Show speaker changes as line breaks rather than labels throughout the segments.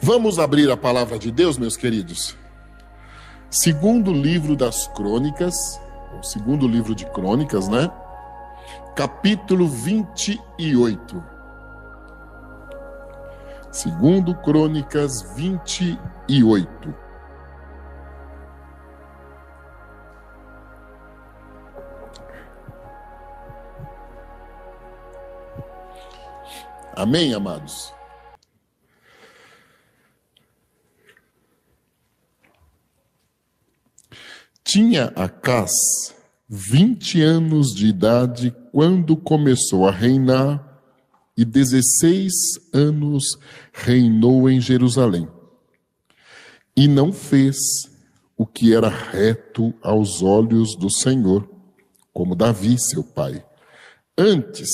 Vamos abrir a palavra de Deus, meus queridos? Segundo livro das Crônicas, o segundo livro de Crônicas, né? Capítulo 28. Segundo Crônicas 28. Amém, amados? Tinha Acás 20 anos de idade quando começou a reinar, e 16 anos reinou em Jerusalém. E não fez o que era reto aos olhos do Senhor, como Davi, seu pai. Antes,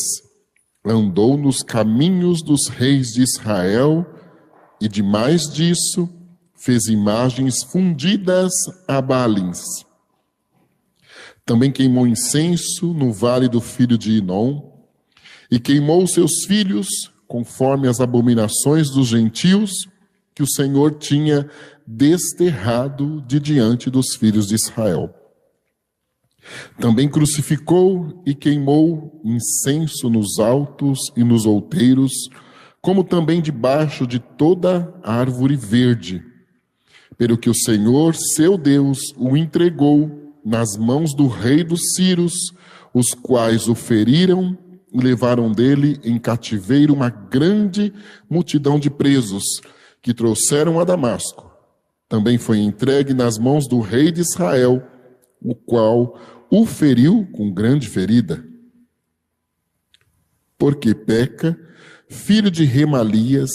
andou nos caminhos dos reis de Israel, e demais disso, fez imagens fundidas a Baalins. Também queimou incenso no vale do filho de Inom, e queimou seus filhos conforme as abominações dos gentios que o Senhor tinha desterrado de diante dos filhos de Israel. Também crucificou e queimou incenso nos altos e nos outeiros, como também debaixo de toda árvore verde, pelo que o Senhor, seu Deus, o entregou nas mãos do rei dos Círios, os quais o feriram e levaram dele em cativeiro uma grande multidão de presos, que trouxeram a Damasco. Também foi entregue nas mãos do rei de Israel, o qual o feriu com grande ferida. Porque Peca, filho de Remalias,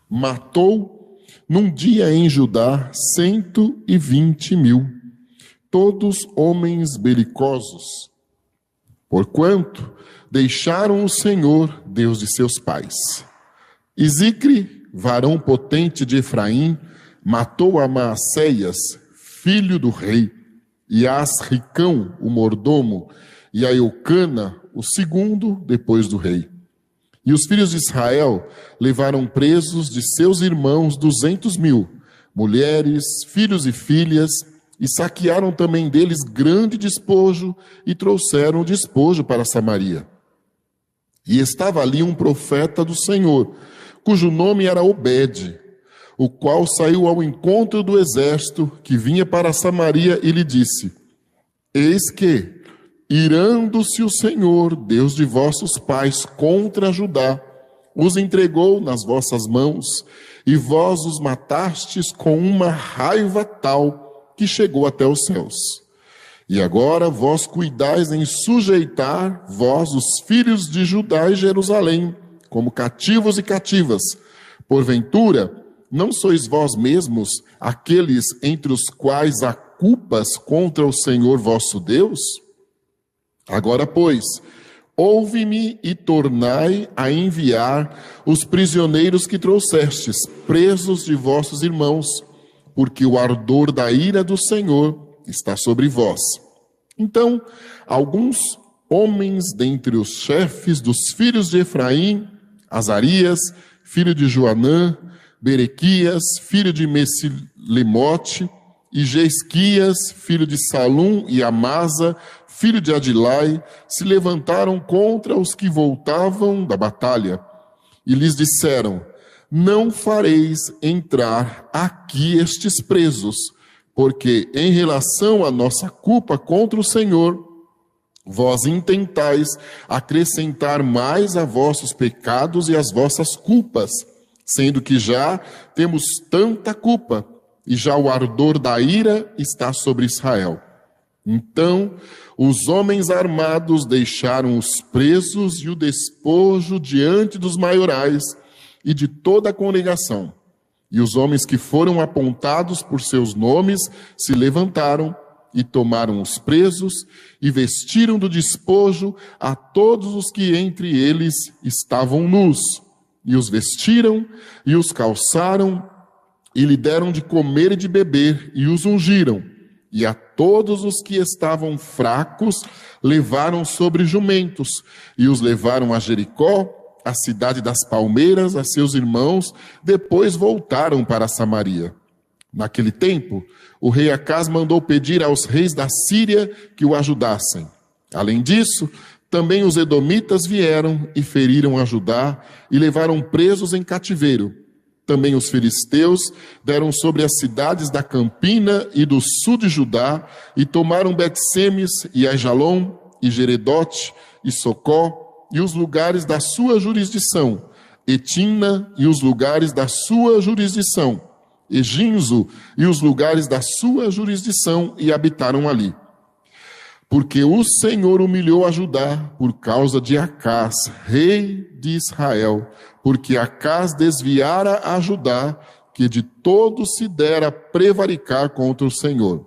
matou num dia em Judá 120.000, todos homens belicosos, porquanto deixaram o Senhor, Deus de seus pais. E Zicre, varão potente de Efraim, matou a Maacéias, filho do rei, e a Asricão, o mordomo, e a Eucana, o segundo depois do rei. E os filhos de Israel levaram presos de seus irmãos 200.000, mulheres, filhos e filhas, e saquearam também deles grande despojo, e trouxeram o despojo para Samaria. E estava ali um profeta do Senhor, cujo nome era Obed, o qual saiu ao encontro do exército que vinha para Samaria e lhe disse: Eis que, irando-se o Senhor, Deus de vossos pais, contra Judá, os entregou nas vossas mãos, e vós os matastes com uma raiva tal que chegou até os céus. E agora vós cuidais em sujeitar, vós, os filhos de Judá e Jerusalém, como cativos e cativas. Porventura, não sois vós mesmos aqueles entre os quais há culpas contra o Senhor vosso Deus? Agora, pois, ouve-me e tornai a enviar os prisioneiros que trouxestes, presos de vossos irmãos, porque o ardor da ira do Senhor está sobre vós. Então, alguns homens dentre os chefes dos filhos de Efraim, Azarias, filho de Joanã, Berequias, filho de Mesilemote, e Jesquias, filho de Salum, e Amasa, filho de Adilai, se levantaram contra os que voltavam da batalha, e lhes disseram: Não fareis entrar aqui estes presos, porque em relação à nossa culpa contra o Senhor, vós intentais acrescentar mais a vossos pecados e às vossas culpas, sendo que já temos tanta culpa, e já o ardor da ira está sobre Israel. Então, os homens armados deixaram os presos e o despojo diante dos maiorais e de toda a congregação. E os homens que foram apontados por seus nomes se levantaram e tomaram os presos e vestiram do despojo a todos os que entre eles estavam nus. E os vestiram e os calçaram e lhe deram de comer e de beber e os ungiram. E a todos os que estavam fracos levaram sobre jumentos e os levaram a Jericó, a cidade das palmeiras a seus irmãos, depois voltaram para Samaria. Naquele tempo, o rei Acaz mandou pedir aos reis da Síria que o ajudassem. Além disso, também os edomitas vieram e feriram a Judá e levaram presos em cativeiro. Também os filisteus deram sobre as cidades da Campina e do sul de Judá e tomaram Bet-Semes e Aijalon e Geredote e Socó e os lugares da sua jurisdição, Etimna e os lugares da sua jurisdição, Eginzo e os lugares da sua jurisdição, e habitaram ali. Porque o Senhor humilhou a Judá por causa de Acaz, rei de Israel, porque Acaz desviara a Judá, que de todo se dera prevaricar contra o Senhor.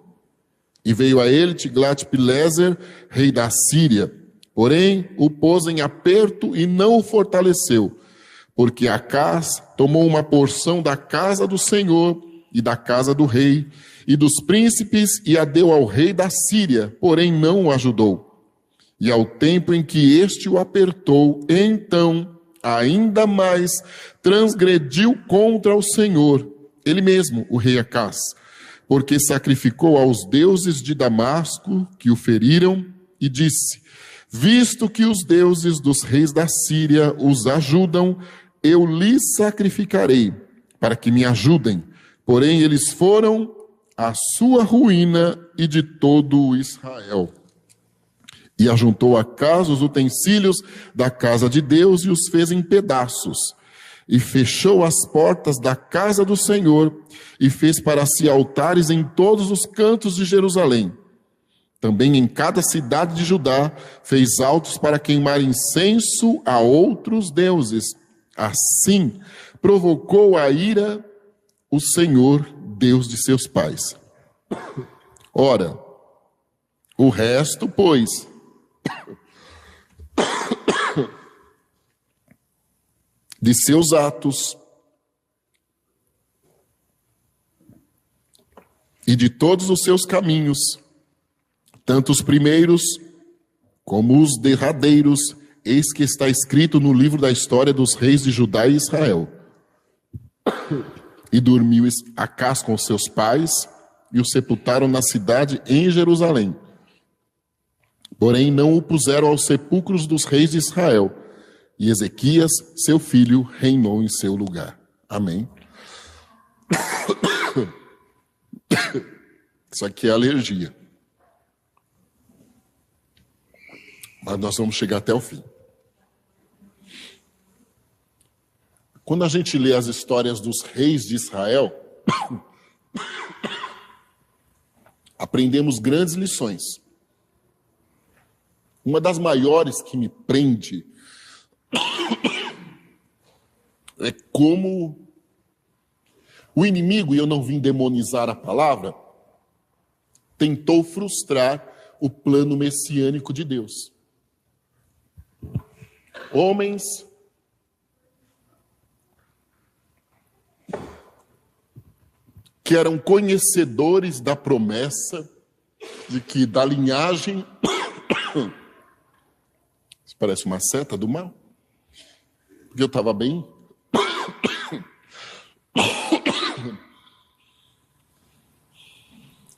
E veio a ele Tiglat-Pileser, rei da Síria, porém o pôs em aperto e não o fortaleceu, porque Acaz tomou uma porção da casa do Senhor e da casa do rei e dos príncipes e a deu ao rei da Síria, porém não o ajudou. E ao tempo em que este o apertou, então ainda mais transgrediu contra o Senhor, ele mesmo, o rei Acaz, porque sacrificou aos deuses de Damasco que o feriram e disse: visto que os deuses dos reis da Síria os ajudam, eu lhes sacrificarei, para que me ajudem. Porém, eles foram a sua ruína e de todo o Israel. E ajuntou Acaz os utensílios da casa de Deus e os fez em pedaços. E fechou as portas da casa do Senhor e fez para si altares em todos os cantos de Jerusalém. Também em cada cidade de Judá fez altos para queimar incenso a outros deuses. Assim, provocou a ira o Senhor, Deus de seus pais. Ora, o resto, pois, de seus atos e de todos os seus caminhos, tanto os primeiros como os derradeiros, eis que está escrito no livro da história dos reis de Judá e Israel. E dormiu Acaz com seus pais, e o sepultaram na cidade em Jerusalém. Porém, não o puseram aos sepulcros dos reis de Israel. E Ezequias, seu filho, reinou em seu lugar. Amém. Isso aqui é alergia. Mas nós vamos chegar até o fim. Quando a gente lê as histórias dos reis de Israel, aprendemos grandes lições. Uma das maiores que me prende é como o inimigo, e eu não vim demonizar a palavra, tentou frustrar o plano messiânico de Deus. Homens que eram conhecedores da promessa de que da linhagem, isso parece uma seta do mal, porque eu estava bem,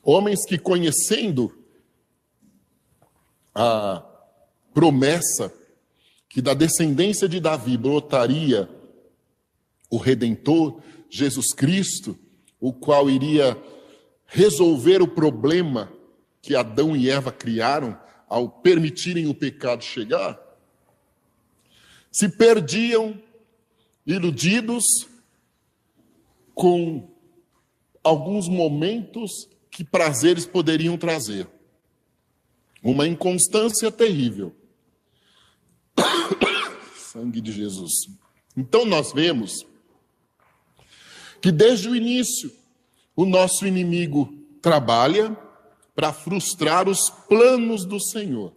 homens que, conhecendo a promessa que da descendência de Davi brotaria o Redentor, Jesus Cristo, o qual iria resolver o problema que Adão e Eva criaram ao permitirem o pecado chegar, se perdiam iludidos com alguns momentos que prazeres poderiam trazer. Uma inconstância terrível. Sangue de Jesus. Então nós vemos que desde o início o nosso inimigo trabalha para frustrar os planos do Senhor.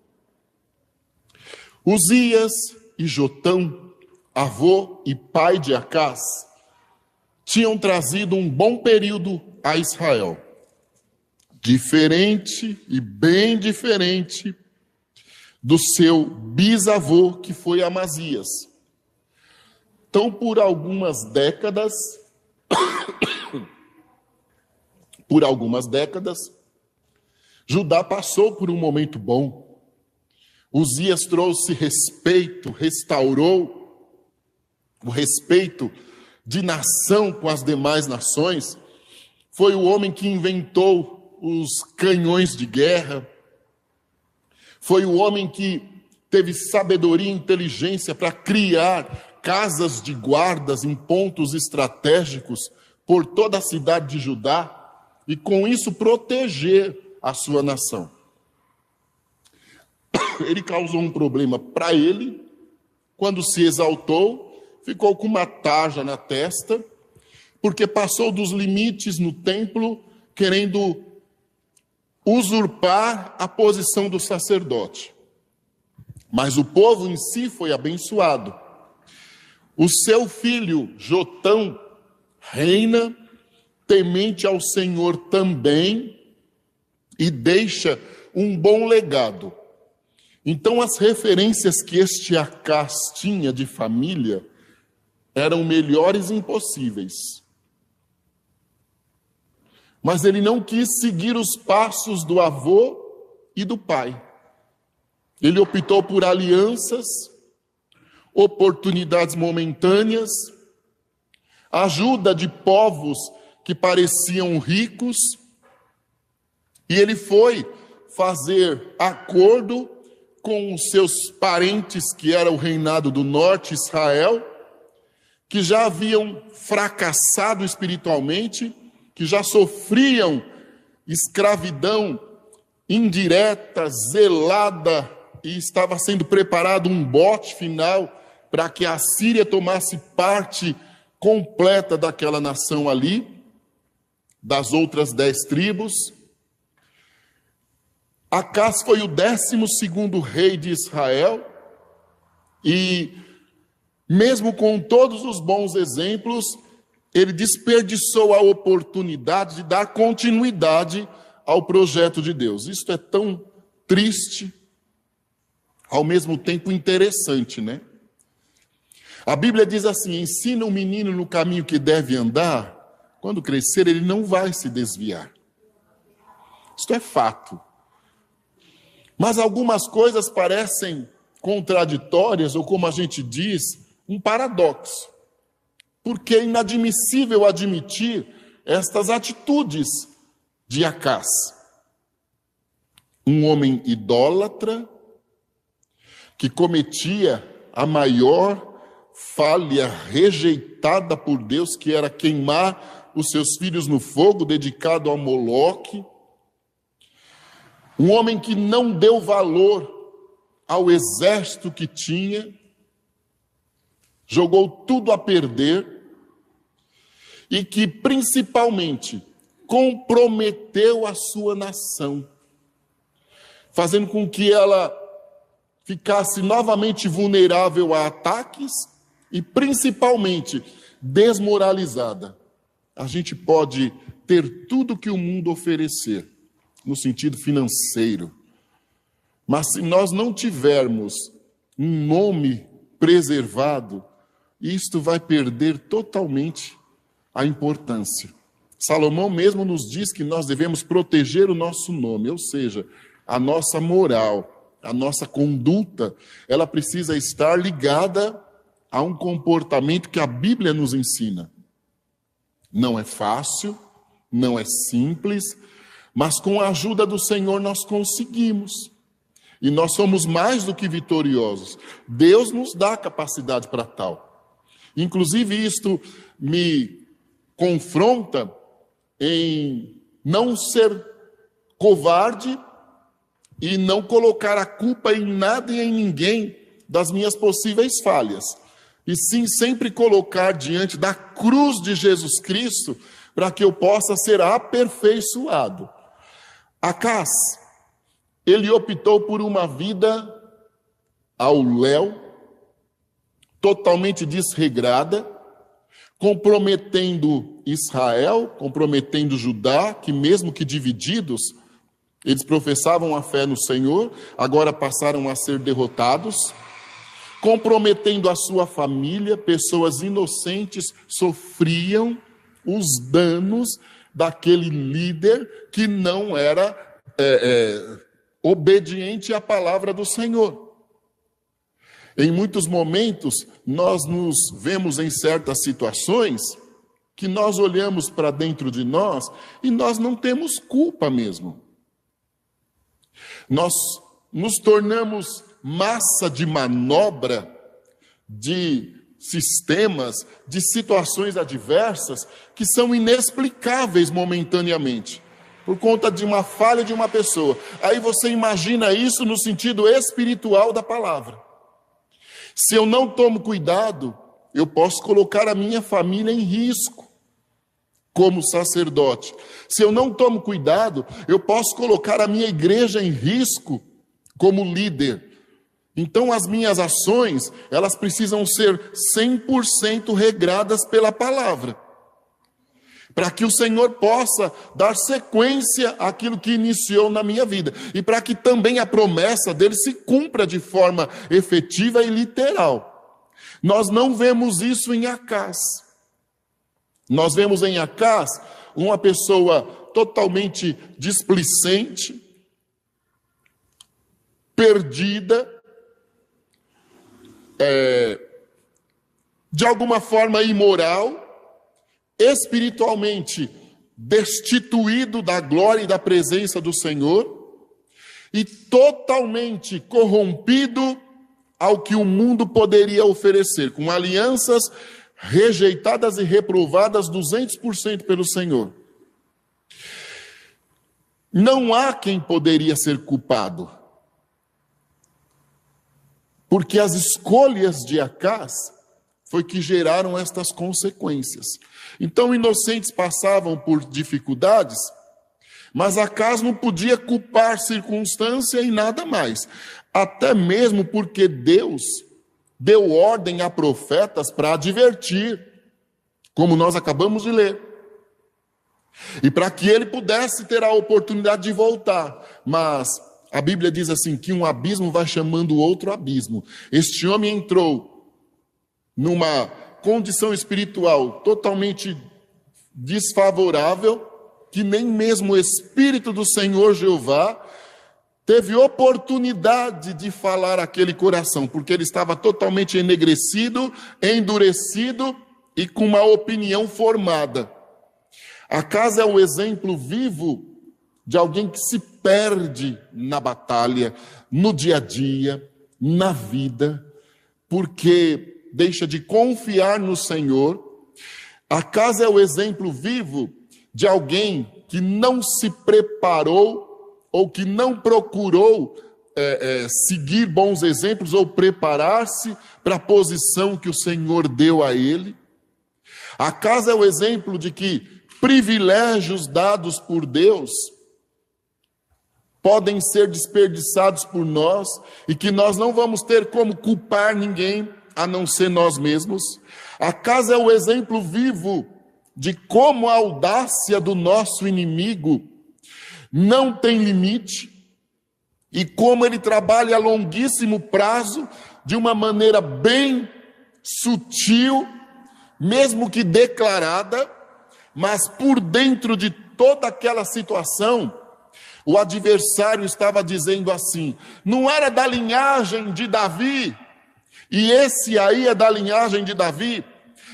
Uzias e Jotão, avô e pai de Acaz, tinham trazido um bom período a Israel. Diferente e bem diferente do seu bisavô, que foi Amazias. Então, por algumas décadas, Judá passou por um momento bom. Uzias trouxe respeito, restaurou o respeito de nação com as demais nações. Foi o homem que inventou os canhões de guerra. Foi o homem que teve sabedoria e inteligência para criar casas de guardas em pontos estratégicos por toda a cidade de Judá e com isso proteger a sua nação. Ele causou um problema para ele, quando se exaltou, ficou com uma tarja na testa, porque passou dos limites no templo, querendo usurpar a posição do sacerdote. Mas o povo em si foi abençoado. O seu filho Jotão reina, temente ao Senhor também, e deixa um bom legado. Então as referências que este Acás tinha de família eram melhores impossíveis. Mas ele não quis seguir os passos do avô e do pai. Ele optou por alianças, oportunidades momentâneas, ajuda de povos que pareciam ricos, e ele foi fazer acordo com os seus parentes, que era o reinado do norte, Israel, que já haviam fracassado espiritualmente, que já sofriam escravidão indireta, zelada, e estava sendo preparado um bote final para que a Síria tomasse parte completa daquela nação ali, das outras 10 tribos. Acás foi o 12º rei de Israel, e mesmo com todos os bons exemplos, ele desperdiçou a oportunidade de dar continuidade ao projeto de Deus. Isto é tão triste, ao mesmo tempo interessante, né? A Bíblia diz assim: ensina o menino no caminho que deve andar, quando crescer ele não vai se desviar. Isto é fato. Mas algumas coisas parecem contraditórias, ou como a gente diz, um paradoxo. Porque é inadmissível admitir estas atitudes de Acás. Um homem idólatra, que cometia a maior falha rejeitada por Deus, que era queimar os seus filhos no fogo, dedicado a Moloque. Um homem que não deu valor ao exército que tinha, jogou tudo a perder, e que principalmente comprometeu a sua nação, fazendo com que ela ficasse novamente vulnerável a ataques e principalmente desmoralizada. A gente pode ter tudo que o mundo oferecer, no sentido financeiro, mas se nós não tivermos um nome preservado, isto vai perder totalmente a importância. Salomão mesmo nos diz que nós devemos proteger o nosso nome, ou seja, a nossa moral, a nossa conduta, ela precisa estar ligada a um comportamento que a Bíblia nos ensina. Não é fácil, não é simples, mas com a ajuda do Senhor nós conseguimos. E nós somos mais do que vitoriosos. Deus nos dá capacidade para tal. Inclusive, isto me confronta em não ser covarde e não colocar a culpa em nada e em ninguém das minhas possíveis falhas. E sim sempre colocar diante da cruz de Jesus Cristo para que eu possa ser aperfeiçoado. Acás, ele optou por uma vida ao léu, totalmente desregrada, comprometendo Israel, comprometendo Judá, que mesmo que divididos, eles professavam a fé no Senhor, agora passaram a ser derrotados, comprometendo a sua família. Pessoas inocentes sofriam os danos daquele líder que não era obediente à palavra do Senhor. Em muitos momentos, nós nos vemos em certas situações que nós olhamos para dentro de nós e nós não temos culpa mesmo. Nós nos tornamos massa de manobra de sistemas, de situações adversas que são inexplicáveis momentaneamente, por conta de uma falha de uma pessoa. Aí você imagina isso no sentido espiritual da palavra. Se eu não tomo cuidado, eu posso colocar a minha família em risco como sacerdote. Se eu não tomo cuidado, eu posso colocar a minha igreja em risco como líder. Então as minhas ações, elas precisam ser 100% regradas pela palavra, para que o Senhor possa dar sequência àquilo que iniciou na minha vida, e para que também a promessa dele se cumpra de forma efetiva e literal. Nós não vemos isso em Acás. Nós vemos em Acás uma pessoa totalmente displicente, perdida, de alguma forma imoral, espiritualmente destituído da glória e da presença do Senhor e totalmente corrompido ao que o mundo poderia oferecer, com alianças rejeitadas e reprovadas 200% pelo Senhor. Não há quem poderia ser culpado, porque as escolhas de Acás foi que geraram estas consequências. Então, inocentes passavam por dificuldades, mas Acás não podia culpar circunstância e nada mais. Até mesmo porque Deus deu ordem a profetas para advertir, como nós acabamos de ler. E para que ele pudesse ter a oportunidade de voltar. Mas a Bíblia diz assim, que um abismo vai chamando outro abismo. Este homem entrou numa condição espiritual totalmente desfavorável, que nem mesmo o Espírito do Senhor Jeová teve oportunidade de falar àquele coração, porque ele estava totalmente enegrecido, endurecido e com uma opinião formada. Acás é o exemplo vivo de alguém que se perde na batalha, no dia a dia, na vida, porque deixa de confiar no Senhor. Acás é o exemplo vivo de alguém que não se preparou ou que não procurou seguir bons exemplos ou preparar-se para a posição que o Senhor deu a ele. Acás é o exemplo de que privilégios dados por Deus podem ser desperdiçados por nós e que nós não vamos ter como culpar ninguém a não ser nós mesmos. Acás é o exemplo vivo de como a audácia do nosso inimigo não tem limite e como ele trabalha a longuíssimo prazo de uma maneira bem sutil, mesmo que declarada, mas por dentro de toda aquela situação, o adversário estava dizendo assim: não era da linhagem de Davi, e esse aí é da linhagem de Davi,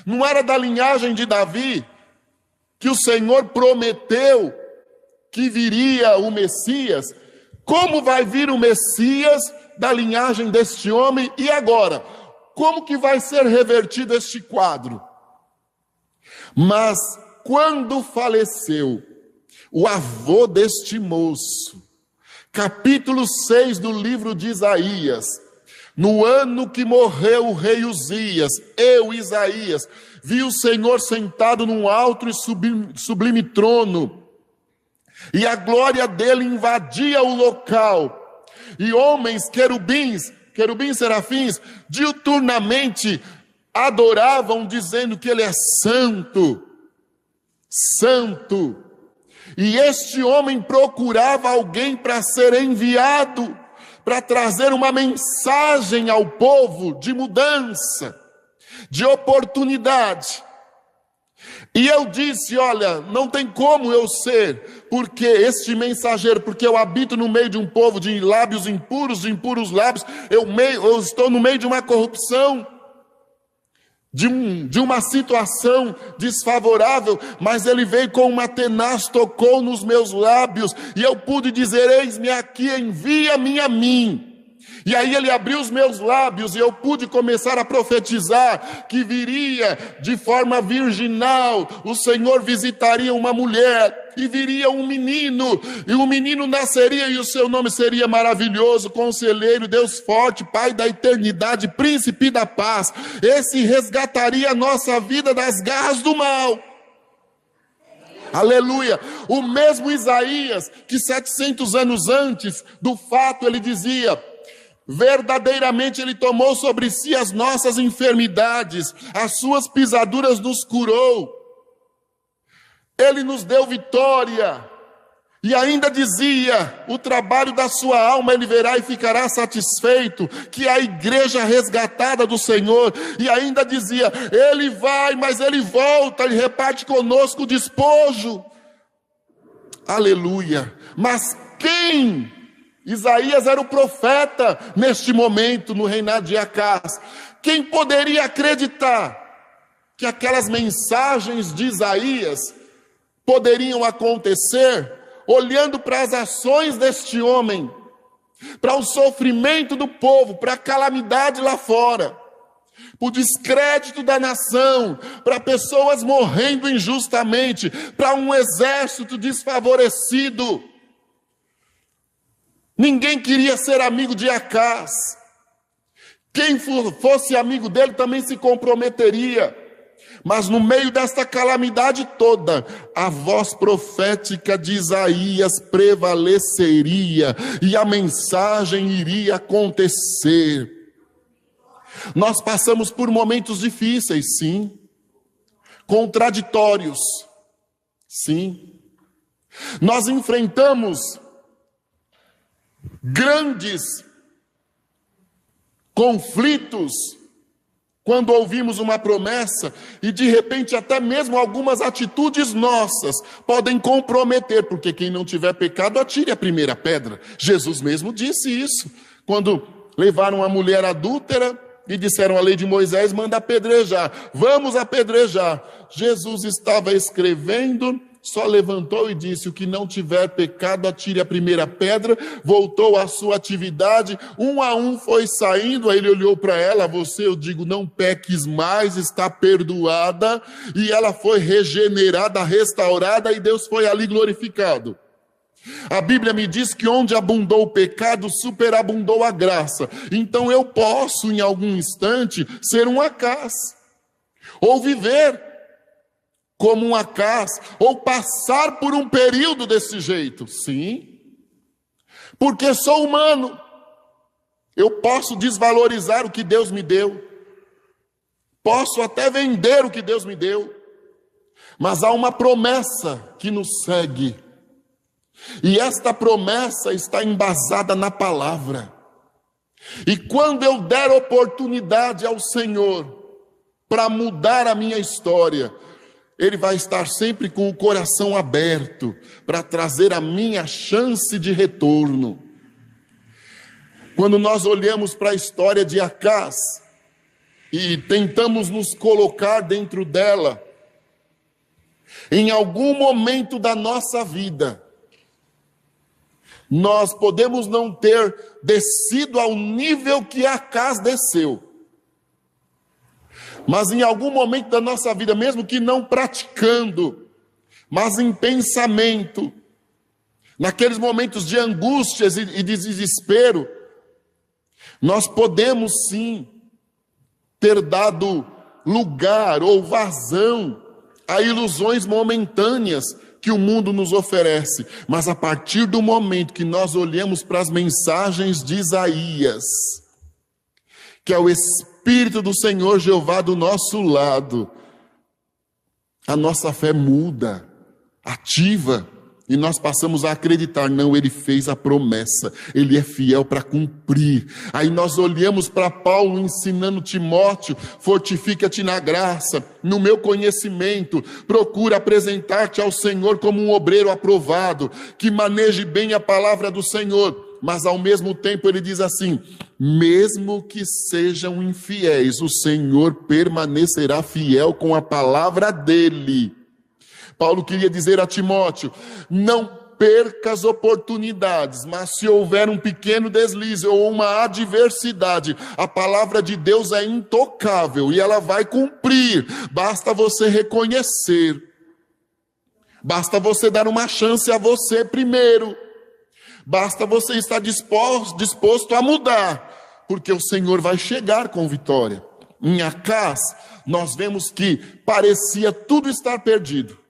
não era da linhagem de Davi que o Senhor prometeu que viria o Messias. Como vai vir o Messias da linhagem deste homem? E agora? Como que vai ser revertido este quadro? Mas quando faleceu o avô deste moço, capítulo 6 do livro de Isaías, no ano que morreu o rei Uzias, eu, Isaías, vi o Senhor sentado num alto e sublime trono, e a glória dele invadia o local, e homens, querubins, serafins, diuturnamente adoravam, dizendo que ele é santo, santo. E este homem procurava alguém para ser enviado, para trazer uma mensagem ao povo de mudança, de oportunidade. E eu disse, olha, não tem como eu ser, porque este mensageiro, porque eu habito no meio de um povo de lábios impuros, de impuros lábios, eu estou no meio de uma corrupção, de uma situação desfavorável, mas ele veio com uma tenaz, tocou nos meus lábios, e eu pude dizer, eis-me aqui, envia-me a mim. E aí ele abriu os meus lábios e eu pude começar a profetizar que viria de forma virginal, o Senhor visitaria uma mulher e viria um menino, e o menino nasceria e o seu nome seria maravilhoso, Conselheiro, Deus forte, Pai da eternidade, Príncipe da paz. Esse resgataria a nossa vida das garras do mal. Aleluia! O mesmo Isaías, que 700 anos antes do fato ele dizia, verdadeiramente ele tomou sobre si as nossas enfermidades, as suas pisaduras nos curou, ele nos deu vitória, e ainda dizia, o trabalho da sua alma ele verá e ficará satisfeito, que é a igreja resgatada do Senhor, e ainda dizia, ele vai, mas ele volta, ele reparte conosco o despojo, aleluia. Mas quem? Isaías era o profeta neste momento, no reinado de Acás. Quem poderia acreditar que aquelas mensagens de Isaías poderiam acontecer, olhando para as ações deste homem, para o sofrimento do povo, para a calamidade lá fora, para o descrédito da nação, para pessoas morrendo injustamente, para um exército desfavorecido. Ninguém queria ser amigo de Acás. Quem fosse amigo dele também se comprometeria. Mas no meio desta calamidade toda, a voz profética de Isaías prevaleceria e a mensagem iria acontecer. Nós passamos por momentos difíceis, sim. Contraditórios, sim. Nós enfrentamos grandes conflitos quando ouvimos uma promessa e de repente até mesmo algumas atitudes nossas podem comprometer, porque quem não tiver pecado atire a primeira pedra. Jesus mesmo disse isso, quando levaram a mulher adúltera e disseram a lei de Moisés manda apedrejar, vamos apedrejar. Jesus estava escrevendo, só levantou e disse, o que não tiver pecado, atire a primeira pedra, voltou à sua atividade, um a um foi saindo, aí ele olhou para ela, você, eu digo, não peques mais, está perdoada, e ela foi regenerada, restaurada, e Deus foi ali glorificado. A Bíblia me diz que onde abundou o pecado, superabundou a graça, então eu posso, em algum instante, ser um Acás, ou viver como um Acás, ou passar por um período desse jeito, sim, porque sou humano, eu posso desvalorizar o que Deus me deu, posso até vender o que Deus me deu, mas há uma promessa que nos segue, e esta promessa está embasada na palavra, e quando eu der oportunidade ao Senhor, para mudar a minha história, Ele vai estar sempre com o coração aberto para trazer a minha chance de retorno. Quando nós olhamos para a história de Acás e tentamos nos colocar dentro dela, em algum momento da nossa vida, nós podemos não ter descido ao nível que Acás desceu, mas em algum momento da nossa vida, mesmo que não praticando, mas em pensamento, naqueles momentos de angústias e de desespero, nós podemos sim ter dado lugar ou vazão a ilusões momentâneas que o mundo nos oferece, mas a partir do momento que nós olhamos para as mensagens de Isaías, que é o Espírito do Senhor Jeová do nosso lado, a nossa fé muda, ativa, E nós passamos a acreditar, não, ele fez a promessa, ele é fiel para cumprir. Aí nós olhamos para Paulo ensinando Timóteo, fortifica-te na graça, no meu conhecimento, procura apresentar-te ao Senhor como um obreiro aprovado, que maneje bem a palavra do Senhor. Mas ao mesmo tempo ele diz assim, mesmo que sejam infiéis, o Senhor permanecerá fiel com a palavra dele. Paulo queria dizer a Timóteo, não perca as oportunidades, mas se houver um pequeno deslize ou uma adversidade, a palavra de Deus é intocável e ela vai cumprir. Basta você reconhecer, basta você dar uma chance a você primeiro, basta você estar disposto a mudar, porque o Senhor vai chegar com vitória. Em Acás, nós vemos que parecia tudo estar perdido.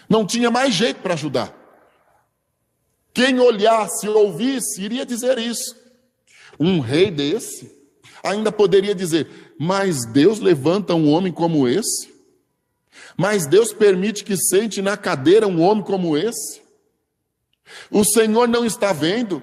Não tinha mais jeito para ajudar. Quem olhasse, ouvisse, iria dizer isso. Um rei desse ainda poderia dizer, mas Deus levanta um homem como esse? Mas Deus permite que sente na cadeira um homem como esse? O Senhor não está vendo?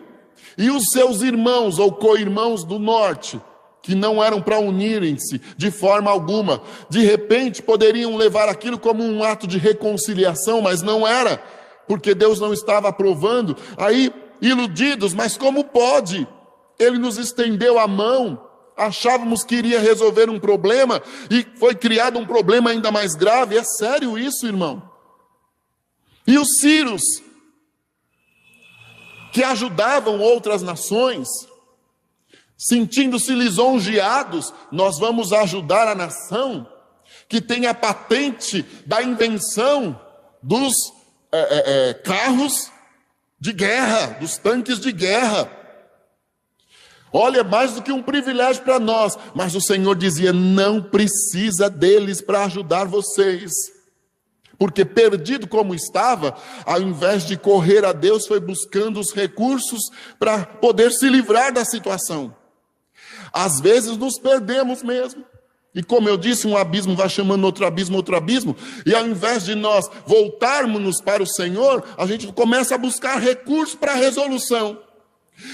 E os seus irmãos ou co-irmãos do norte, que não eram para unirem-se de forma alguma, de repente poderiam levar aquilo como um ato de reconciliação, mas não era, porque Deus não estava aprovando. Aí, iludidos, mas como pode? Ele nos estendeu a mão, achávamos que iria resolver um problema, e foi criado um problema ainda mais grave. É sério isso, irmão? E os sírios, que ajudavam outras nações, sentindo-se lisonjeados, nós vamos ajudar a nação que tem a patente da invenção dos carros de guerra, dos tanques de guerra. Olha, mais do que um privilégio para nós, mas o Senhor dizia, não precisa deles para ajudar vocês. Porque perdido como estava, ao invés de correr a Deus, foi buscando os recursos para poder se livrar da situação. Às vezes nos perdemos mesmo. E como eu disse, um abismo vai chamando outro abismo. E ao invés de nós voltarmos para o Senhor, a gente começa a buscar recursos para a resolução.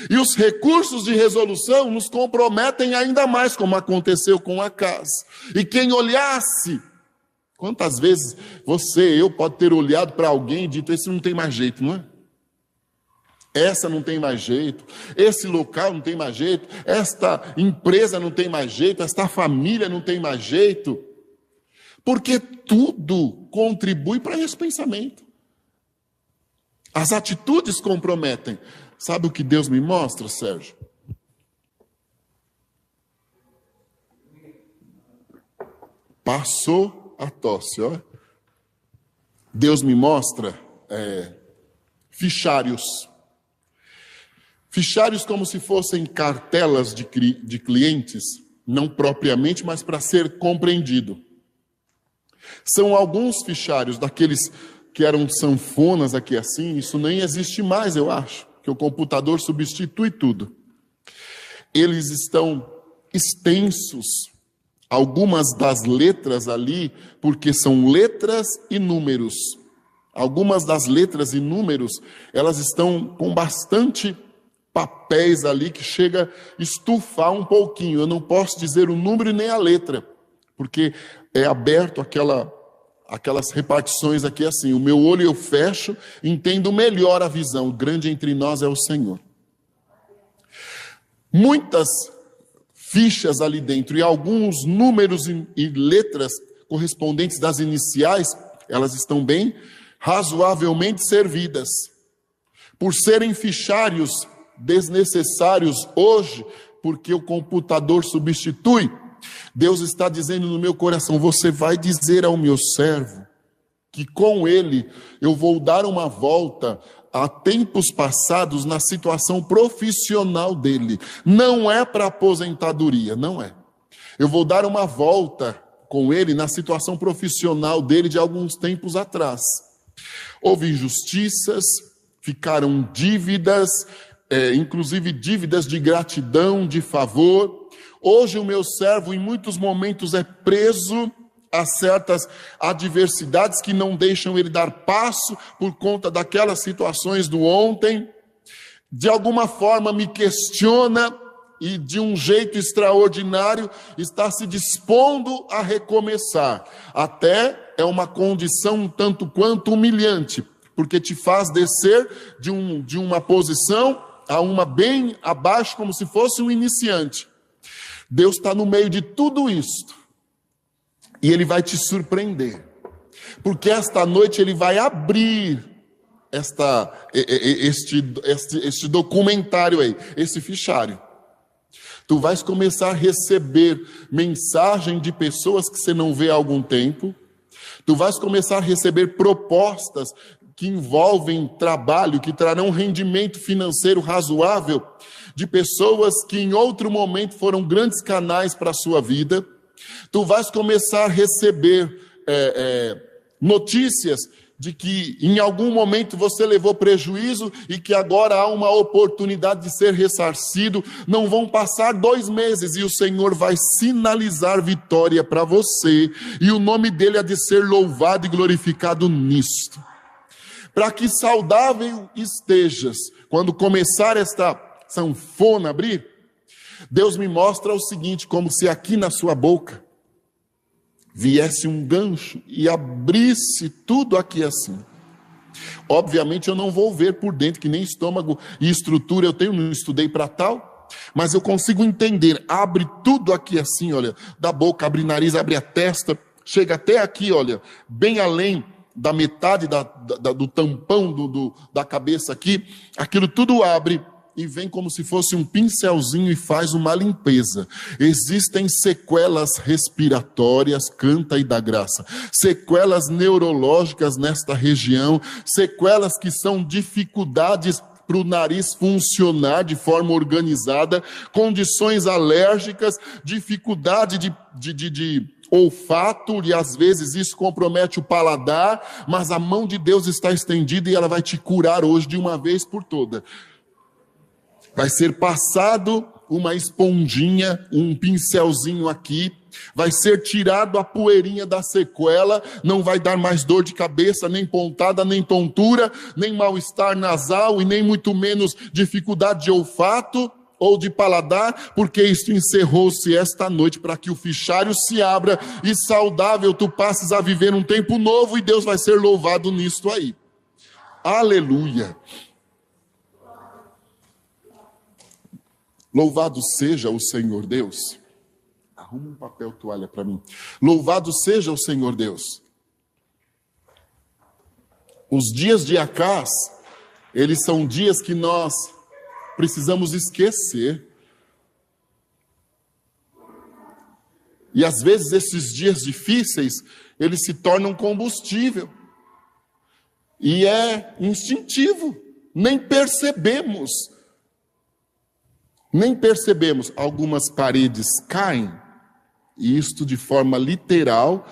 E os recursos de resolução nos comprometem ainda mais, como aconteceu com Acás. E quem olhasse, quantas vezes eu pode ter olhado para alguém e dito, esse não tem mais jeito, não é? Essa não tem mais jeito, esse local não tem mais jeito, esta empresa não tem mais jeito, esta família não tem mais jeito, porque tudo contribui para esse pensamento. As atitudes comprometem. Sabe o que Deus me mostra, Sérgio? Passou a tosse, ó. Deus me mostra fichários. Fichários como se fossem cartelas de clientes, não propriamente, mas para ser compreendido. São alguns fichários, daqueles que eram sanfonas aqui assim, isso nem existe mais, eu acho, que o computador substitui tudo. Eles estão extensos, algumas das letras ali, porque são letras e números. Algumas das letras e números, elas estão com bastante papéis ali que chega a estufar um pouquinho. Eu não posso dizer o número nem a letra, porque é aberto aquelas repartições aqui assim. O meu olho eu fecho, entendo melhor a visão. O grande entre nós é o Senhor. Muitas fichas ali dentro e alguns números e letras correspondentes das iniciais, elas estão bem razoavelmente servidas. Por serem fichários desnecessários hoje, porque o computador substitui, Deus está dizendo no meu coração, você vai dizer ao meu servo que com ele eu vou dar uma volta a tempos passados na situação profissional dele. Não é para aposentadoria, não é. Eu vou dar uma volta com ele na situação profissional dele de alguns tempos atrás. Houve injustiças, ficaram dívidas, inclusive dívidas de gratidão, de favor. Hoje o meu servo em muitos momentos é preso a certas adversidades que não deixam ele dar passo por conta daquelas situações do ontem. De alguma forma me questiona e de um jeito extraordinário está se dispondo a recomeçar. Até é uma condição um tanto quanto humilhante, porque te faz descer de uma posição a uma bem abaixo, como se fosse um iniciante. Deus está no meio de tudo isso. E Ele vai te surpreender. Porque esta noite Ele vai abrir este documentário aí, esse fichário. Tu vais começar a receber mensagem de pessoas que você não vê há algum tempo. Tu vais começar a receber propostas que envolvem trabalho, que trarão rendimento financeiro razoável, de pessoas que em outro momento foram grandes canais para a sua vida. Tu vais começar a receber notícias de que em algum momento você levou prejuízo e que agora há uma oportunidade de ser ressarcido. Não vão passar 2 meses e o Senhor vai sinalizar vitória para você, e o nome dele há de ser louvado e glorificado nisto. Para que saudável estejas, quando começar esta sanfona a abrir, Deus me mostra o seguinte, como se aqui na sua boca viesse um gancho e abrisse tudo aqui assim. Obviamente eu não vou ver por dentro, que nem estômago e estrutura eu tenho, não estudei para tal, mas eu consigo entender. Abre tudo aqui assim, olha, da boca, abre nariz, abre a testa, chega até aqui, olha, bem além da metade do tampão da cabeça aqui, aquilo tudo abre e vem como se fosse um pincelzinho e faz uma limpeza. Existem sequelas respiratórias, canta e dá graça, sequelas neurológicas nesta região, sequelas que são dificuldades para o nariz funcionar de forma organizada, condições alérgicas, dificuldade de olfato, e às vezes isso compromete o paladar, mas a mão de Deus está estendida e ela vai te curar hoje de uma vez por toda. Vai ser passado uma esponjinha, um pincelzinho aqui, vai ser tirado a poeirinha da sequela, não vai dar mais dor de cabeça, nem pontada, nem tontura, nem mal-estar nasal e nem muito menos dificuldade de olfato ou de paladar, porque isto encerrou-se esta noite para que o fichário se abra e saudável tu passes a viver um tempo novo, e Deus vai ser louvado nisto aí. Aleluia! Louvado seja o Senhor Deus. Arruma um papel toalha para mim. Louvado seja o Senhor Deus. Os dias de Acás, eles são dias que nós precisamos esquecer. E às vezes esses dias difíceis, eles se tornam combustível. E é instintivo. Nem percebemos. Algumas paredes caem, e isto de forma literal,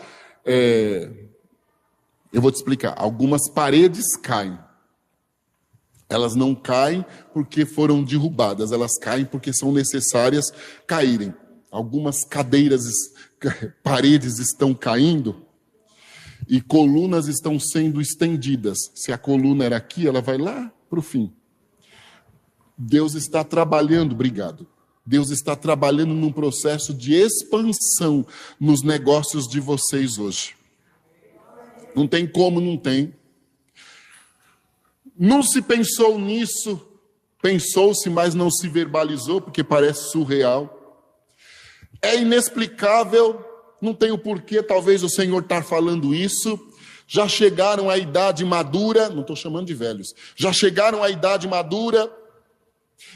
eu vou te explicar. Algumas paredes caem. Elas não caem porque foram derrubadas, elas caem porque são necessárias caírem. Algumas paredes estão caindo e colunas estão sendo estendidas. Se a coluna era aqui, ela vai lá para o fim. Deus está trabalhando, obrigado. Deus está trabalhando num processo de expansão nos negócios de vocês hoje. Não tem como, não tem. Não se pensou nisso, pensou-se, mas não se verbalizou, porque parece surreal. É inexplicável, não tem o porquê, talvez o Senhor está falando isso. Já chegaram à idade madura, não estou chamando de velhos, já chegaram à idade madura.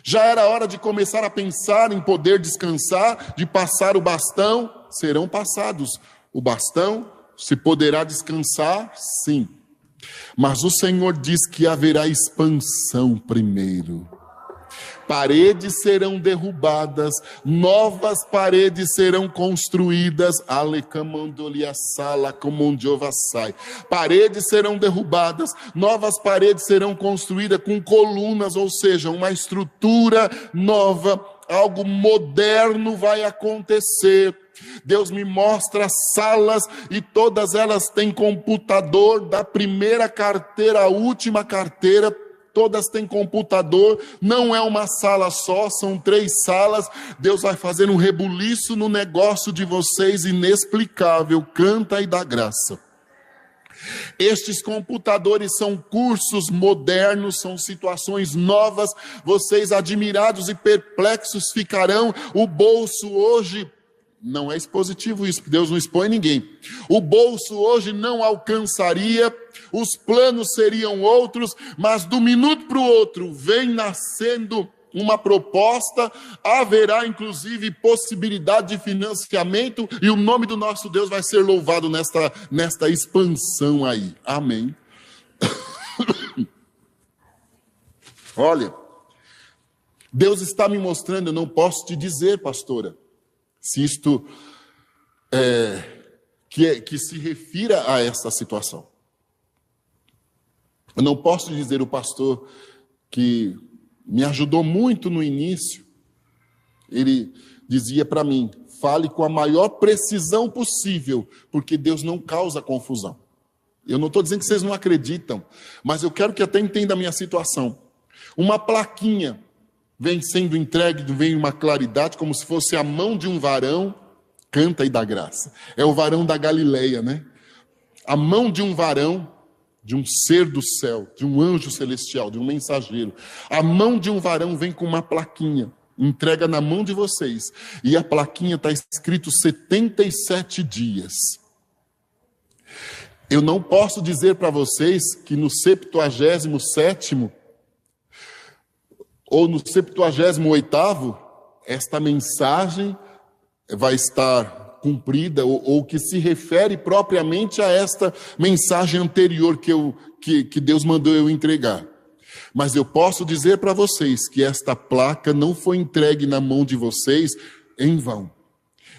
Já era hora de começar a pensar em poder descansar, de passar o bastão. Serão passados o bastão, se poderá descansar, sim. Mas o Senhor diz que haverá expansão primeiro. Paredes serão derrubadas, novas paredes serão construídas. Paredes serão derrubadas, novas paredes serão construídas com colunas, ou seja, uma estrutura nova, algo moderno vai acontecer. Deus me mostra salas e todas elas têm computador, da primeira carteira à última carteira, todas têm computador, não é uma sala só, são 3 salas. Deus vai fazer um rebuliço no negócio de vocês inexplicável, canta e dá graça. Estes computadores são cursos modernos, são situações novas, vocês admirados e perplexos ficarão. O bolso hoje, não é expositivo isso, Deus não expõe ninguém. O bolso hoje não alcançaria, os planos seriam outros, mas do minuto para o outro vem nascendo uma proposta, haverá inclusive possibilidade de financiamento, e o nome do nosso Deus vai ser louvado nesta expansão aí. Amém. Olha, Deus está me mostrando, eu não posso te dizer, pastora, se isto que se refira a essa situação. Eu não posso dizer, o pastor que me ajudou muito no início, ele dizia para mim, fale com a maior precisão possível, porque Deus não causa confusão. Eu não estou dizendo que vocês não acreditam, mas eu quero que até entenda a minha situação. Uma plaquinha vem sendo entregue, vem uma claridade, como se fosse a mão de um varão, canta e dá graça. É o varão da Galileia, né? A mão de um varão, de um ser do céu, de um anjo celestial, de um mensageiro. A mão de um varão vem com uma plaquinha, entrega na mão de vocês, e a plaquinha está escrito 77 dias. Eu não posso dizer para vocês que no 77º, ou no 78º, esta mensagem vai estar cumprida, ou que se refere propriamente a esta mensagem anterior que Deus mandou eu entregar. Mas eu posso dizer para vocês que esta placa não foi entregue na mão de vocês em vão.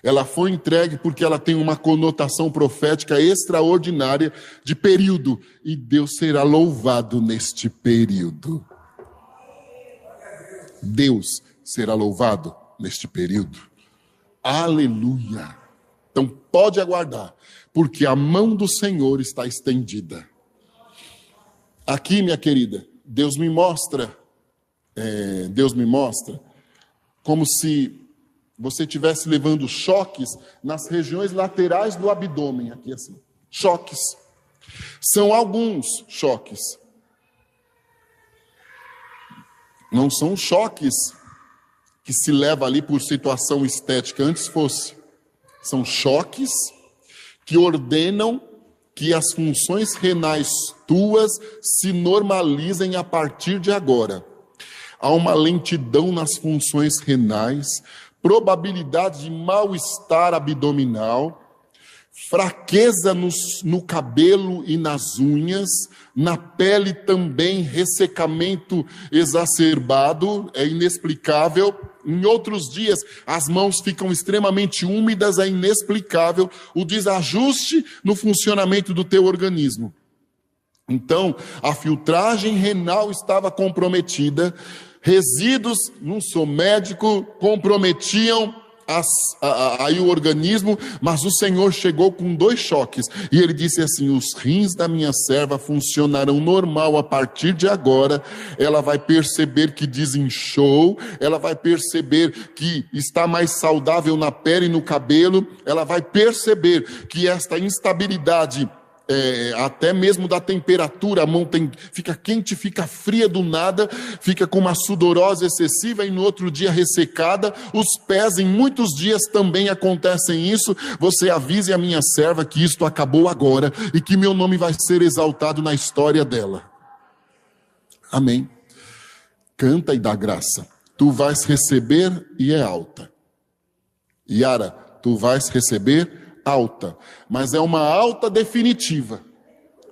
Ela foi entregue porque ela tem uma conotação profética extraordinária de período, e Deus será louvado neste período. Deus será louvado neste período. Aleluia! Então pode aguardar, porque a mão do Senhor está estendida. Aqui, minha querida, Deus me mostra como se você estivesse levando choques nas regiões laterais do abdômen, aqui assim. Choques. São alguns choques. Não são choques que se leva ali por situação estética, antes fosse. São choques que ordenam que as funções renais tuas se normalizem a partir de agora. Há uma lentidão nas funções renais, probabilidade de mal-estar abdominal, fraqueza no cabelo e nas unhas, na pele também ressecamento exacerbado, é inexplicável. Em outros dias, as mãos ficam extremamente úmidas, é inexplicável. O desajuste no funcionamento do teu organismo. Então, a filtragem renal estava comprometida, resíduos, não sou médico, comprometiam aí o organismo, mas o Senhor chegou com 2 choques, e ele disse assim: os rins da minha serva funcionarão normal a partir de agora. Ela vai perceber que desinchou, ela vai perceber que está mais saudável na pele e no cabelo, ela vai perceber que esta instabilidade, até mesmo da temperatura, a mão fica quente, fica fria do nada, fica com uma sudorose excessiva e no outro dia ressecada. Os pés, em muitos dias também acontecem isso. Você avise a minha serva que isto acabou agora e que meu nome vai ser exaltado na história dela. Amém. Canta e dá graça. Tu vais receber, e é alta. Yara, tu vais receber alta, mas é uma alta definitiva,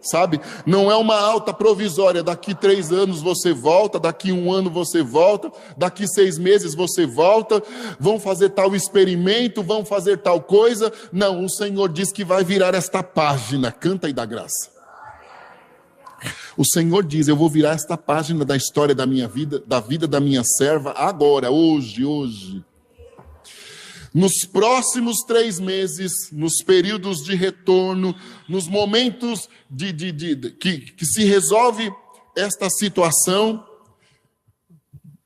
sabe? Não é uma alta provisória, daqui 3 anos você volta, daqui 1 ano você volta, daqui 6 meses você volta, vão fazer tal experimento, vão fazer tal coisa. Não, o Senhor diz que vai virar esta página, canta e dá graça. O Senhor diz: eu vou virar esta página da história da minha vida, da vida da minha serva, agora, hoje. Nos próximos 3 meses, nos períodos de retorno, nos momentos que se resolve esta situação,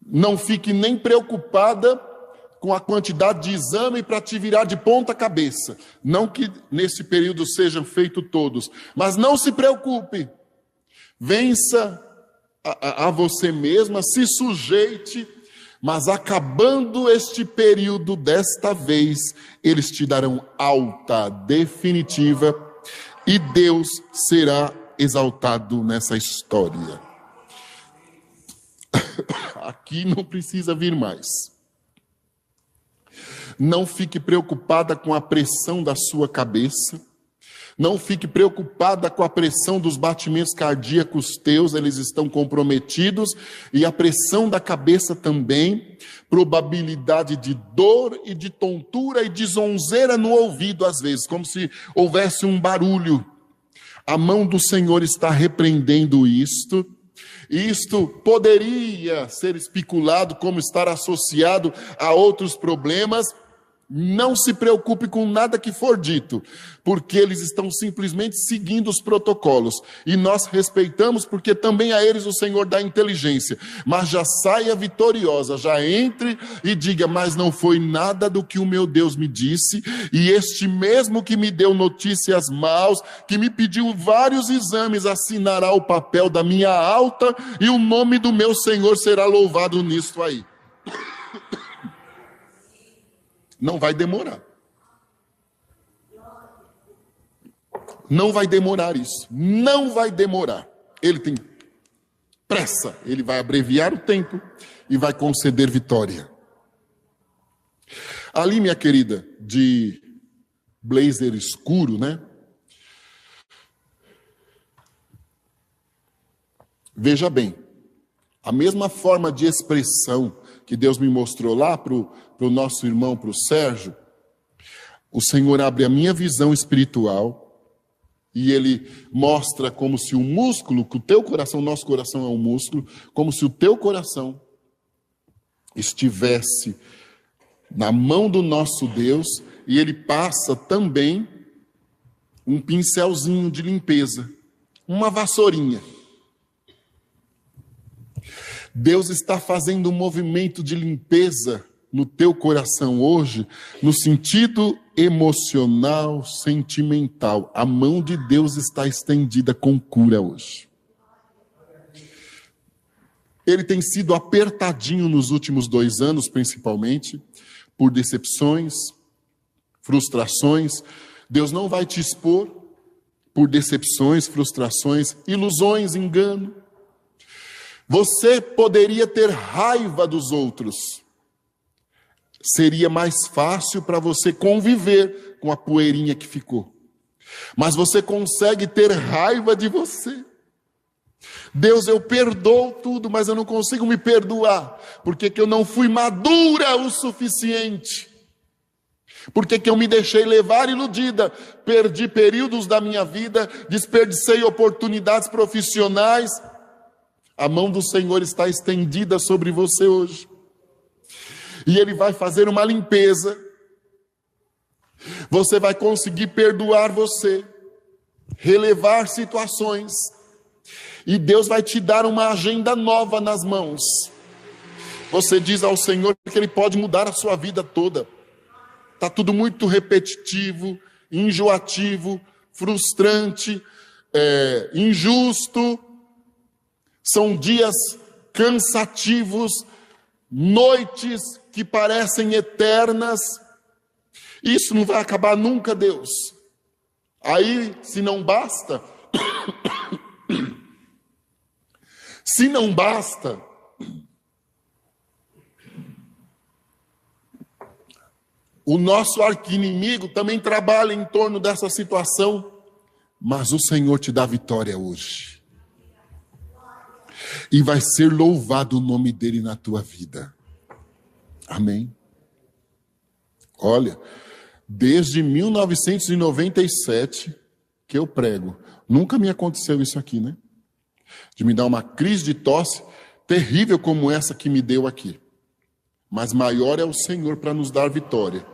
não fique nem preocupada com a quantidade de exame para te virar de ponta cabeça. Não que nesse período sejam feitos todos, mas não se preocupe. Vença a você mesma, se sujeite, mas acabando este período, desta vez, eles te darão alta definitiva e Deus será exaltado nessa história. Aqui não precisa vir mais. Não fique preocupada com a pressão da sua cabeça. Não fique preocupada com a pressão dos batimentos cardíacos teus, eles estão comprometidos. E a pressão da cabeça também. Probabilidade de dor e de tontura e de zonzeira no ouvido às vezes, como se houvesse um barulho. A mão do Senhor está repreendendo isto. Isto poderia ser especulado como estar associado a outros problemas. Não se preocupe com nada que for dito, porque eles estão simplesmente seguindo os protocolos. E nós respeitamos, porque também a eles o Senhor dá inteligência. Mas já saia vitoriosa, já entre e diga: mas não foi nada do que o meu Deus me disse. E este mesmo que me deu notícias maus, que me pediu vários exames, assinará o papel da minha alta, e o nome do meu Senhor será louvado nisto aí. Não vai demorar. Não vai demorar isso. Não vai demorar. Ele tem pressa. Ele vai abreviar o tempo e vai conceder vitória. Ali, minha querida, de blazer escuro, né? Veja bem, a mesma forma de expressão que Deus me mostrou lá para o nosso irmão, para o Sérgio, o Senhor abre a minha visão espiritual e Ele mostra como se o músculo, que o teu coração, nosso coração é um músculo, como se o teu coração estivesse na mão do nosso Deus, e Ele passa também um pincelzinho de limpeza, uma vassourinha. Deus está fazendo um movimento de limpeza no teu coração hoje, no sentido emocional, sentimental. A mão de Deus está estendida com cura hoje. Ele tem sido apertadinho nos últimos 2 anos, principalmente, por decepções, frustrações. Deus não vai te expor por decepções, frustrações, ilusões, engano. Você poderia ter raiva dos outros. Seria mais fácil para você conviver com a poeirinha que ficou. Mas você consegue ter raiva de você. Deus, eu perdoo tudo, mas eu não consigo me perdoar. Porque que eu não fui madura o suficiente. Porque que eu me deixei levar iludida. Perdi períodos da minha vida, desperdicei oportunidades profissionais. A mão do Senhor está estendida sobre você hoje. E Ele vai fazer uma limpeza. Você vai conseguir perdoar você, relevar situações. E Deus vai te dar uma agenda nova nas mãos. Você diz ao Senhor que Ele pode mudar a sua vida toda. Está tudo muito repetitivo, enjoativo, frustrante, injusto. São dias cansativos, noites que parecem eternas. Isso não vai acabar nunca, Deus. Aí, se não basta, o nosso arqui-inimigo também trabalha em torno dessa situação, mas o Senhor te dá vitória hoje. E vai ser louvado o nome dele na tua vida. Amém? Olha, desde 1997 que eu prego. Nunca me aconteceu isso aqui, né? de me dar uma crise de tosse terrível como essa que me deu aqui. Mas maior é o Senhor para nos dar vitória,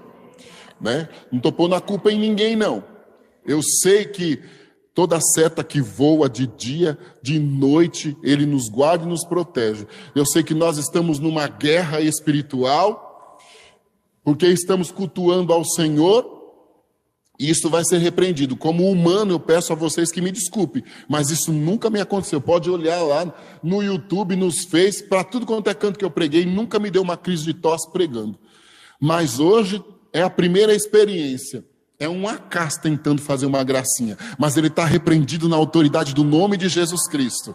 né? Não estou pondo a culpa em ninguém, não. Eu sei que toda seta que voa de dia, de noite, Ele nos guarda e nos protege. Eu sei que nós estamos numa guerra espiritual, porque estamos cultuando ao Senhor, e isso vai ser repreendido. Como humano, eu peço a vocês que me desculpem, mas isso nunca me aconteceu. Pode olhar lá no YouTube, nos Face, para tudo quanto é canto que eu preguei, nunca me deu uma crise de tosse pregando. Mas hoje é a primeira experiência. É um acaso tentando fazer uma gracinha, mas ele está repreendido na autoridade do nome de Jesus Cristo.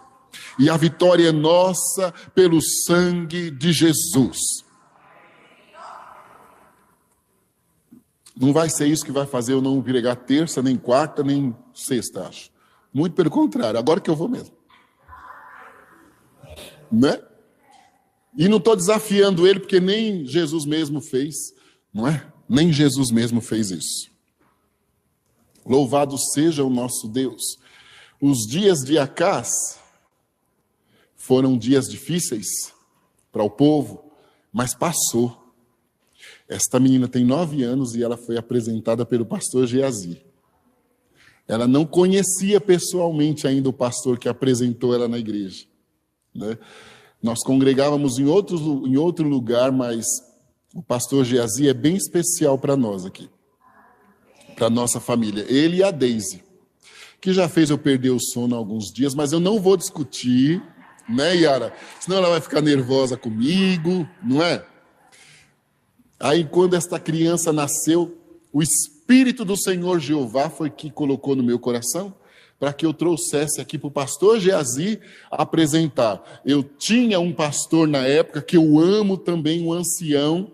E a vitória é nossa pelo sangue de Jesus. Não vai ser isso que vai fazer eu não pregar terça, nem quarta, nem sexta, acho. Muito pelo contrário, agora que eu vou mesmo. Né? E não estou desafiando ele, porque nem Jesus mesmo fez, não é? Nem Jesus mesmo fez isso. Louvado seja o nosso Deus. Os dias de Acás foram dias difíceis para o povo, mas passou. Esta menina tem 9 anos e ela foi apresentada pelo pastor Geazi. Ela não conhecia pessoalmente ainda o pastor que apresentou ela na igreja, né? Nós congregávamos em outro lugar, mas o pastor Geazi é bem especial para nós aqui, para a nossa família. Ele e a Deise, que já fez eu perder o sono há alguns dias, mas eu não vou discutir, né, Yara? Senão ela vai ficar nervosa comigo, não é? Aí, quando esta criança nasceu, o Espírito do Senhor Jeová foi que colocou no meu coração para que eu trouxesse aqui para o pastor Geazi apresentar. Eu tinha um pastor na época que eu amo também, um ancião,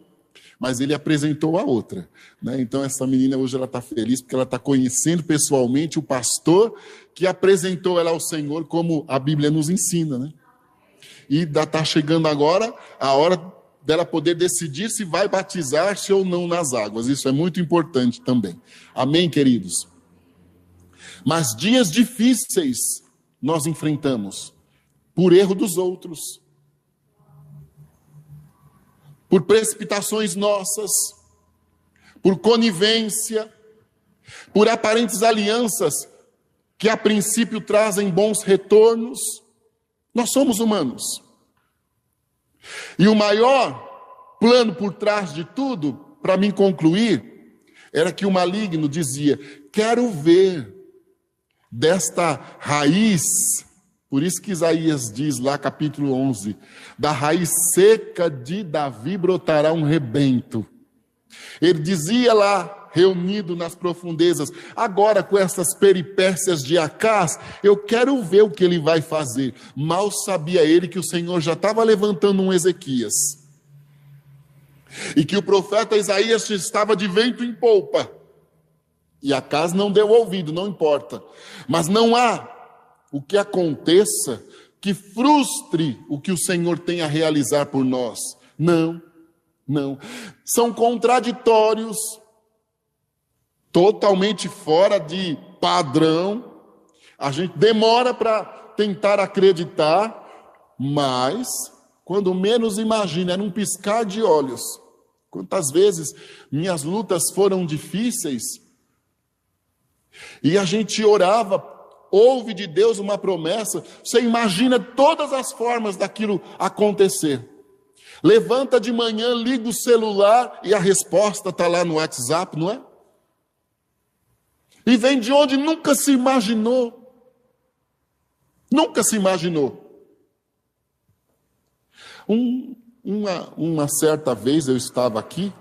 mas ele apresentou a outra, né? Então, essa menina hoje ela está feliz porque ela está conhecendo pessoalmente o pastor que apresentou ela ao Senhor, como a Bíblia nos ensina, né? E está chegando agora a hora dela poder decidir se vai batizar-se ou não nas águas. Isso é muito importante também. Amém, queridos? Mas dias difíceis nós enfrentamos por erro dos outros, por precipitações nossas, por conivência, por aparentes alianças que a princípio trazem bons retornos. Nós somos humanos. E o maior plano por trás de tudo, para mim concluir, era que o maligno dizia: quero ver desta raiz, por isso que Isaías diz lá, capítulo 11, da raiz seca de Davi brotará um rebento. Ele dizia lá, reunido nas profundezas, agora com essas peripécias de Acás, eu quero ver o que ele vai fazer. Mal sabia ele que o Senhor já estava levantando um Ezequias, e que o profeta Isaías estava de vento em polpa, e Acás não deu ouvido, não importa, mas não há o que aconteça que frustre o que o Senhor tem a realizar por nós. Não, são contraditórios, totalmente fora de padrão. A gente demora para tentar acreditar, mas quando menos imagina, é num piscar de olhos. Quantas vezes minhas lutas foram difíceis e a gente orava, ouve de Deus uma promessa, você imagina todas as formas daquilo acontecer. Levanta de manhã, liga o celular e a resposta está lá no WhatsApp, não é? E vem de onde nunca se imaginou. Nunca se imaginou. Uma certa vez eu estava aqui,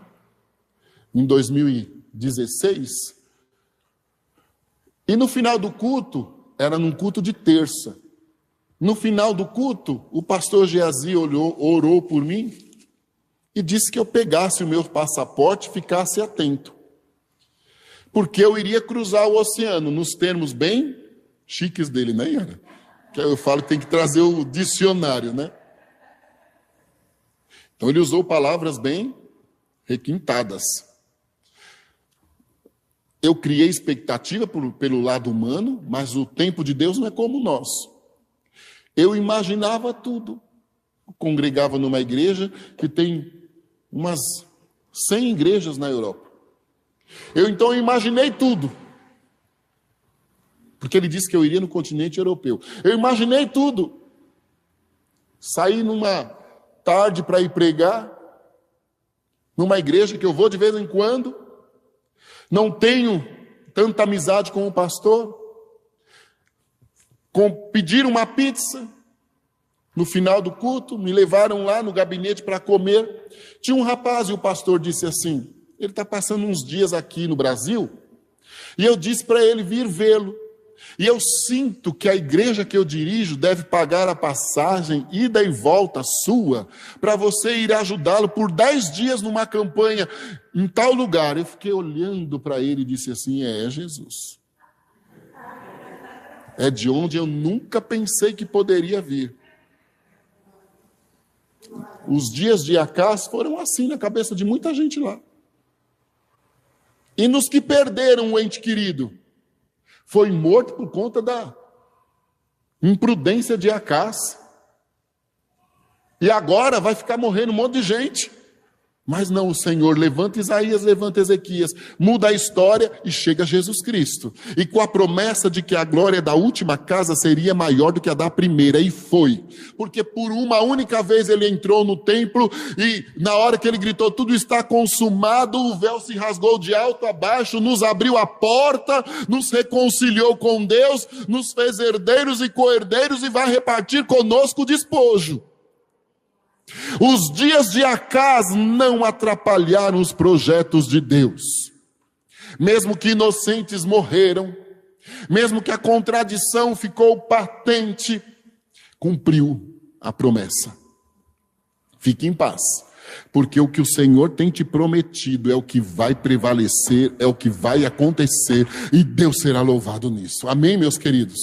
em 2016, e no final do culto, era num culto de terça, no final do culto, o pastor Geazi orou por mim e disse que eu pegasse o meu passaporte e ficasse atento, porque eu iria cruzar o oceano, nos termos bem chiques dele, né, Yara? Que eu falo que tem que trazer o dicionário, né? Então ele usou palavras bem requintadas. Eu criei expectativa pelo lado humano, mas o tempo de Deus não é como o nosso. Eu imaginava tudo. Congregava numa igreja que tem umas 100 igrejas na Europa. Eu então imaginei tudo. Porque ele disse que eu iria no continente europeu. Eu imaginei tudo. Saí numa tarde para ir pregar, numa igreja que eu vou de vez em quando. Não tenho tanta amizade com o pastor. Pedir uma pizza. No final do culto, me levaram lá no gabinete para comer. Tinha um rapaz e o pastor disse assim, ele está passando uns dias aqui no Brasil, e eu disse para ele vir vê-lo. E eu sinto que a igreja que eu dirijo deve pagar a passagem, ida e volta sua, para você ir ajudá-lo por 10 dias numa campanha em tal lugar. Eu fiquei olhando para ele e disse assim, é Jesus. É de onde eu nunca pensei que poderia vir. Os dias de Acás foram assim na cabeça de muita gente lá. E nos que perderam o ente querido, foi morto por conta da imprudência de Acás. E agora vai ficar morrendo um monte de gente. Mas não, o Senhor levanta Isaías, levanta Ezequias, muda a história e chega Jesus Cristo. E com a promessa de que a glória da última casa seria maior do que a da primeira. E foi. Porque por uma única vez ele entrou no templo e na hora que ele gritou, tudo está consumado, o véu se rasgou de alto a baixo, nos abriu a porta, nos reconciliou com Deus, nos fez herdeiros e co-herdeiros e vai repartir conosco o despojo. Os dias de Acás não atrapalharam os projetos de Deus. Mesmo que inocentes morreram, mesmo que a contradição ficou patente, cumpriu a promessa. Fique em paz, porque o que o Senhor tem te prometido é o que vai prevalecer, é o que vai acontecer, e Deus será louvado nisso. Amém, meus queridos?